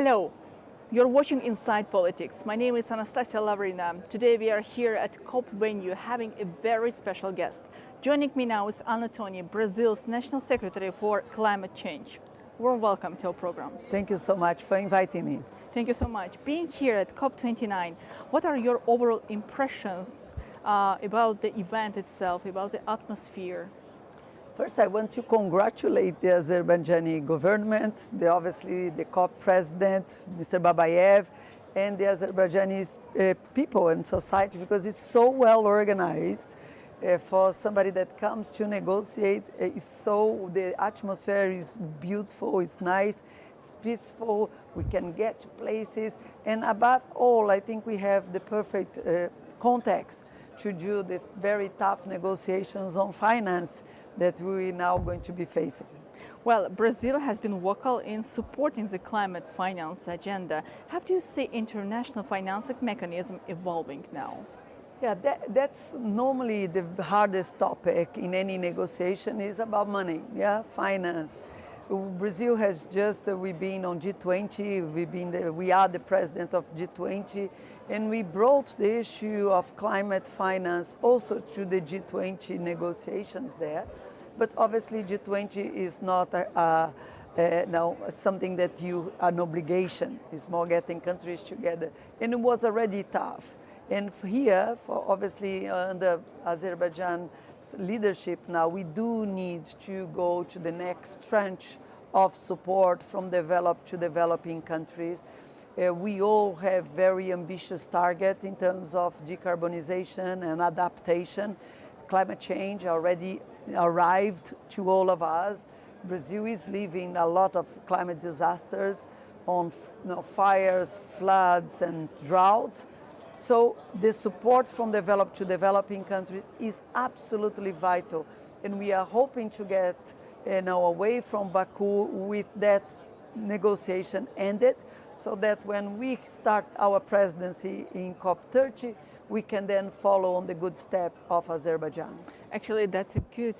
Hello, you're watching Inside Politics. My name is Anastasia Lavrina. Today we are here at COP venue having a very special guest. Joining me now is Toni, Brazil's National Secretary for Climate Change. Warm welcome to our program. Thank you so much for inviting me. Thank you so much. Being here at COP29, what are your overall impressions about the event itself, about the atmosphere? First, I want to congratulate the Azerbaijani government, obviously the COP president, Mr. Babayev, and the Azerbaijani people and society, because it's so well organized for somebody that comes to negotiate. The atmosphere is beautiful, it's nice, it's peaceful, we can get to places, and above all, I think we have the perfect context to do the very tough negotiations on finance that we're now going to be facing. Well, Brazil has been vocal in supporting the climate finance agenda. How do you see international financing mechanism evolving now? Yeah, that's normally the hardest topic in any negotiation is about money, finance. Brazil has we've been on G20, we are the president of G20, and we brought the issue of climate finance also to the G20 negotiations there. But obviously G20 is not something that an obligation. It's more getting countries together. And it was already tough. And here, obviously under Azerbaijan's leadership now, we do need to go to the next tranche of support from developed to developing countries. We all have very ambitious targets in terms of decarbonization and adaptation. Climate change already arrived to all of us. Brazil is living a lot of climate disasters on fires, floods, and droughts. So the support from developed to developing countries is absolutely vital. And we are hoping to get away from Baku with that negotiation ended, so that when we start our presidency in COP30, we can then follow on the good step of Azerbaijan. Actually, that's a good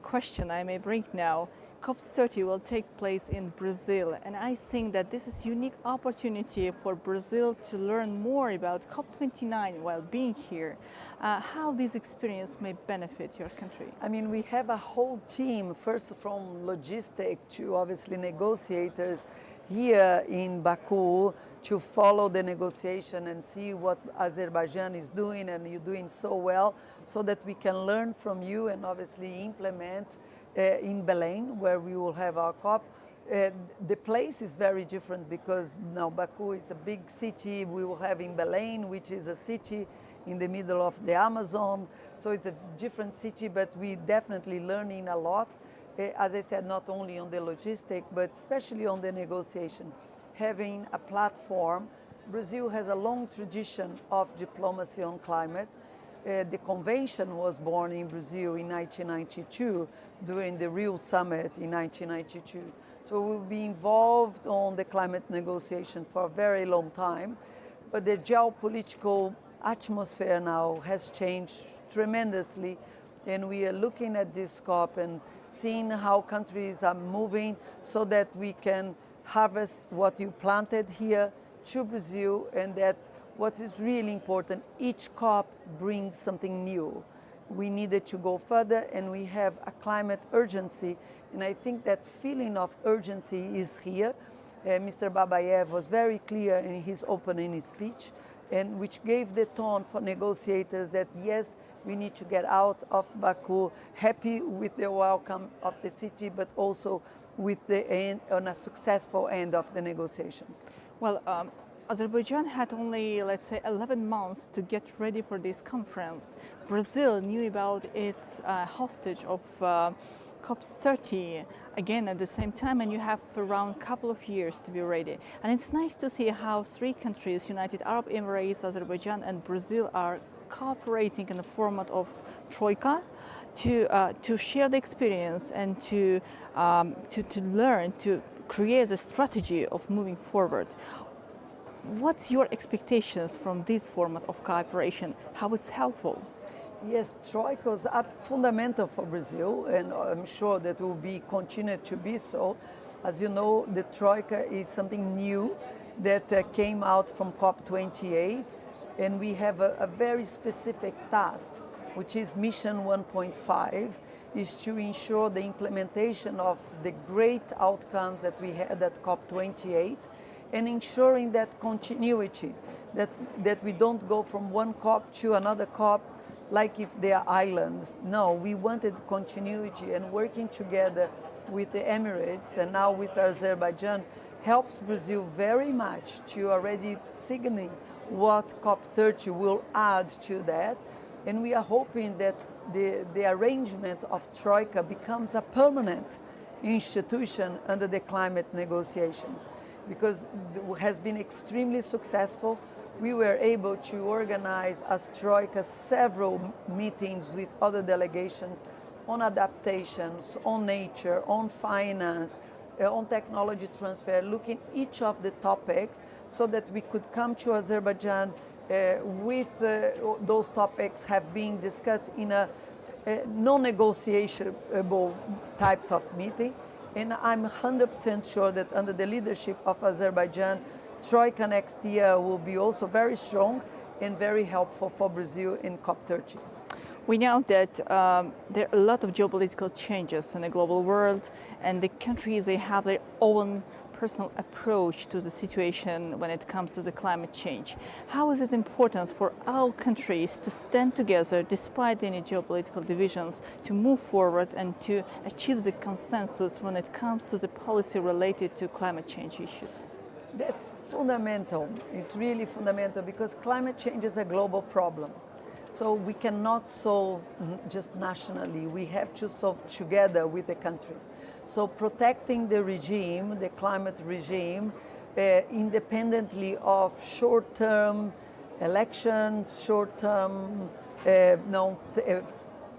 question I may bring now. COP30 will take place in Brazil, and I think that this is a unique opportunity for Brazil to learn more about COP29 while being here. How this experience may benefit your country? I mean, we have a whole team, first from logistics to obviously negotiators here in Baku, to follow the negotiation and see what Azerbaijan is doing, and you're doing so well, so that we can learn from you and obviously implement in Belém, where we will have our COP. The place is very different because now Baku is a big city. We will have in Belém, which is a city in the middle of the Amazon. So it's a different city, but we're definitely learning a lot. As I said, not only on the logistics, but especially on the negotiation. Having a platform, Brazil has a long tradition of diplomacy on climate. The convention was born in Brazil in 1992 during the Rio Summit in 1992. So we'll be involved on the climate negotiation for a very long time. But the geopolitical atmosphere now has changed tremendously. And we are looking at this COP and seeing how countries are moving so that we can harvest what you planted here to Brazil, and that what is really important, each COP brings something new. We needed to go further, and we have a climate urgency, and I think that feeling of urgency is here. Mr. Babayev was very clear in his opening speech, and which gave the tone for negotiators that yes, we need to get out of Baku happy with the welcome of the city, but also with the end, on a successful end of the negotiations. Well, Azerbaijan had only, let's say, 11 months to get ready for this conference. Brazil knew about its hostage of COP30 again at the same time, and you have around a couple of years to be ready. And it's nice to see how three countries, United Arab Emirates, Azerbaijan, and Brazil, are cooperating in the format of Troika to share the experience and to learn, to create a strategy of moving forward. What's your expectations from this format of cooperation? How it's helpful? Yes, Troika is fundamental for Brazil, and I'm sure that will be continued to be so. As you know, the Troika is something new that came out from COP28, and we have a very specific task, which is Mission 1.5, is to ensure the implementation of the great outcomes that we had at COP28 and ensuring that continuity, that we don't go from one COP to another COP like if they are islands. No, we wanted continuity, and working together with the Emirates and now with Azerbaijan helps Brazil very much to already signaling what COP30 will add to that. And we are hoping that the arrangement of Troika becomes a permanent institution under the climate negotiations, because it has been extremely successful. We were able to organize as Troika several meetings with other delegations on adaptations, on nature, on finance, on technology transfer, looking each of the topics so that we could come to Azerbaijan with those topics have been discussed in a non-negotiable types of meeting. And I'm 100% sure that under the leadership of Azerbaijan, Troika next year will be also very strong and very helpful for Brazil in COP30. We know that there are a lot of geopolitical changes in the global world, and the countries, they have their own personal approach to the situation when it comes to the climate change. How is it important for all countries to stand together despite any geopolitical divisions, to move forward and to achieve the consensus when it comes to the policy related to climate change issues? That's fundamental. It's really fundamental, because climate change is a global problem. So we cannot solve just nationally. We have to solve together with the countries. So protecting the regime, the climate regime, independently of short-term elections, short-term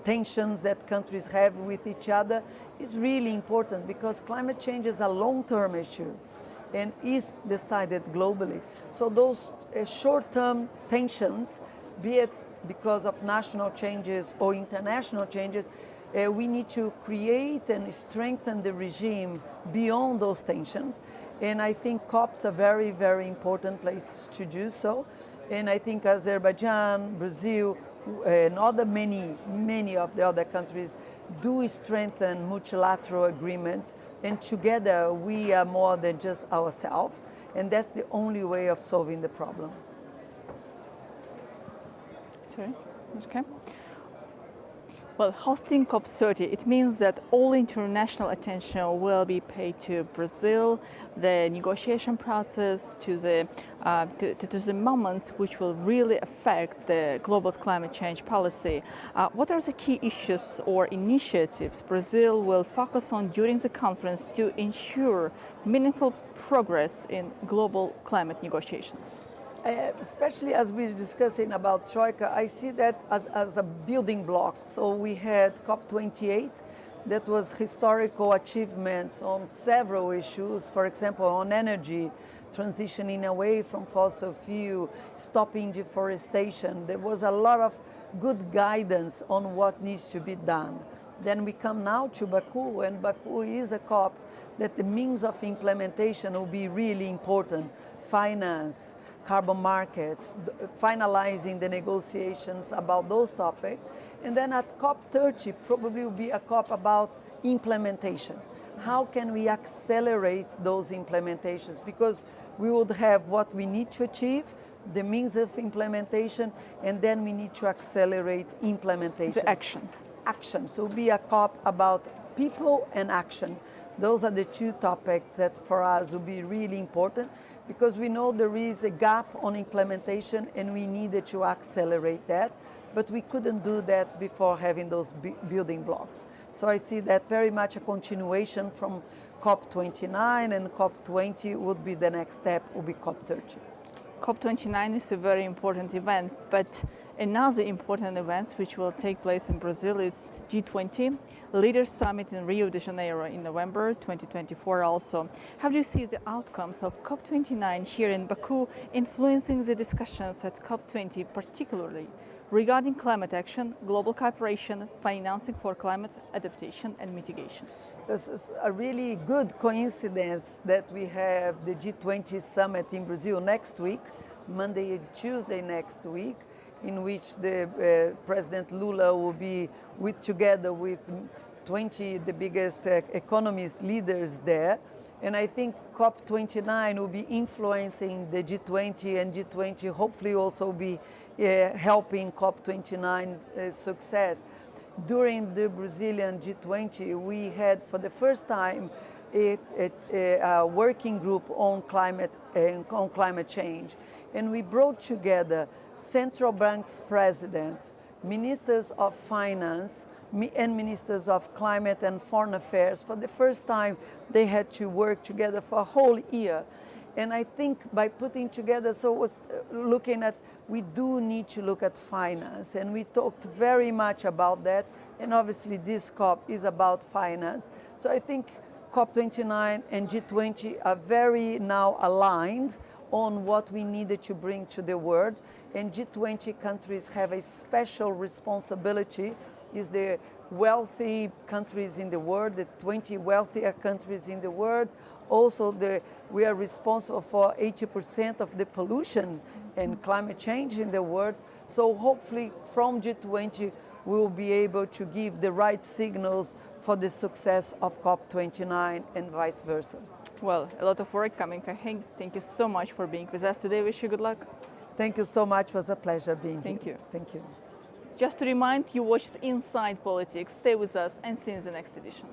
tensions that countries have with each other, is really important, because climate change is a long-term issue and is decided globally. So those short-term tensions, be it because of national changes or international changes, we need to create and strengthen the regime beyond those tensions. And I think COPs are very, very important places to do so. And I think Azerbaijan, Brazil, and many of the other countries do strengthen multilateral agreements. And together we are more than just ourselves. And that's the only way of solving the problem. Sorry, okay. Well, hosting COP30, it means that all international attention will be paid to Brazil, the negotiation process, to the moments which will really affect the global climate change policy. What are the key issues or initiatives Brazil will focus on during the conference to ensure meaningful progress in global climate negotiations? Especially as we're discussing about Troika, I see that as a building block. So we had COP28, that was historical achievements on several issues, for example, on energy, transitioning away from fossil fuel, stopping deforestation. There was a lot of good guidance on what needs to be done. Then we come now to Baku, and Baku is a COP that the means of implementation will be really important. Finance, carbon markets, finalizing the negotiations about those topics. And then at COP30 probably will be a COP about implementation. How can we accelerate those implementations? Because we would have what we need to achieve, the means of implementation, and then we need to accelerate implementation. The action. Action. So it'll be a COP about people and action. Those are the two topics that for us will be really important, because we know there is a gap on implementation and we needed to accelerate that, but we couldn't do that before having those building blocks. So I see that very much a continuation from COP29, and COP20 would be the next step, would be COP30. COP29 is a very important event, but Another important event which will take place in Brazil is G20, Leaders Summit in Rio de Janeiro in November 2024 also. How do you see the outcomes of COP29 here in Baku influencing the discussions at COP20, particularly regarding climate action, global cooperation, financing for climate adaptation and mitigation? This is a really good coincidence that we have the G20 summit in Brazil next week, Monday and Tuesday next week, in which the President Lula will be together with 20 the biggest economist leaders there. And I think COP29 will be influencing the G20, and G20 hopefully also be helping COP29 success. During the Brazilian G20, we had for the first time a working group on climate change. And we brought together central banks presidents, ministers of finance, and ministers of climate and foreign affairs. For the first time, they had to work together for a whole year. And I think by putting together, so it was looking at, we do need to look at finance. And we talked very much about that. And obviously this COP is about finance. So I think COP29 and G20 are very now aligned on what we needed to bring to the world. And G20 countries have a special responsibility, is the wealthy countries in the world, the 20 wealthier countries in the world. Also, we are responsible for 80% of the pollution and climate change in the world. So hopefully from G20, we will be able to give the right signals for the success of COP29 and vice versa. Well, a lot of work coming ahead. Thank you so much for being with us today. Wish you good luck. Thank you so much. It was a pleasure being here. Thank you. Thank you. Just to remind you, watched Inside Politics. Stay with us and see you in the next edition.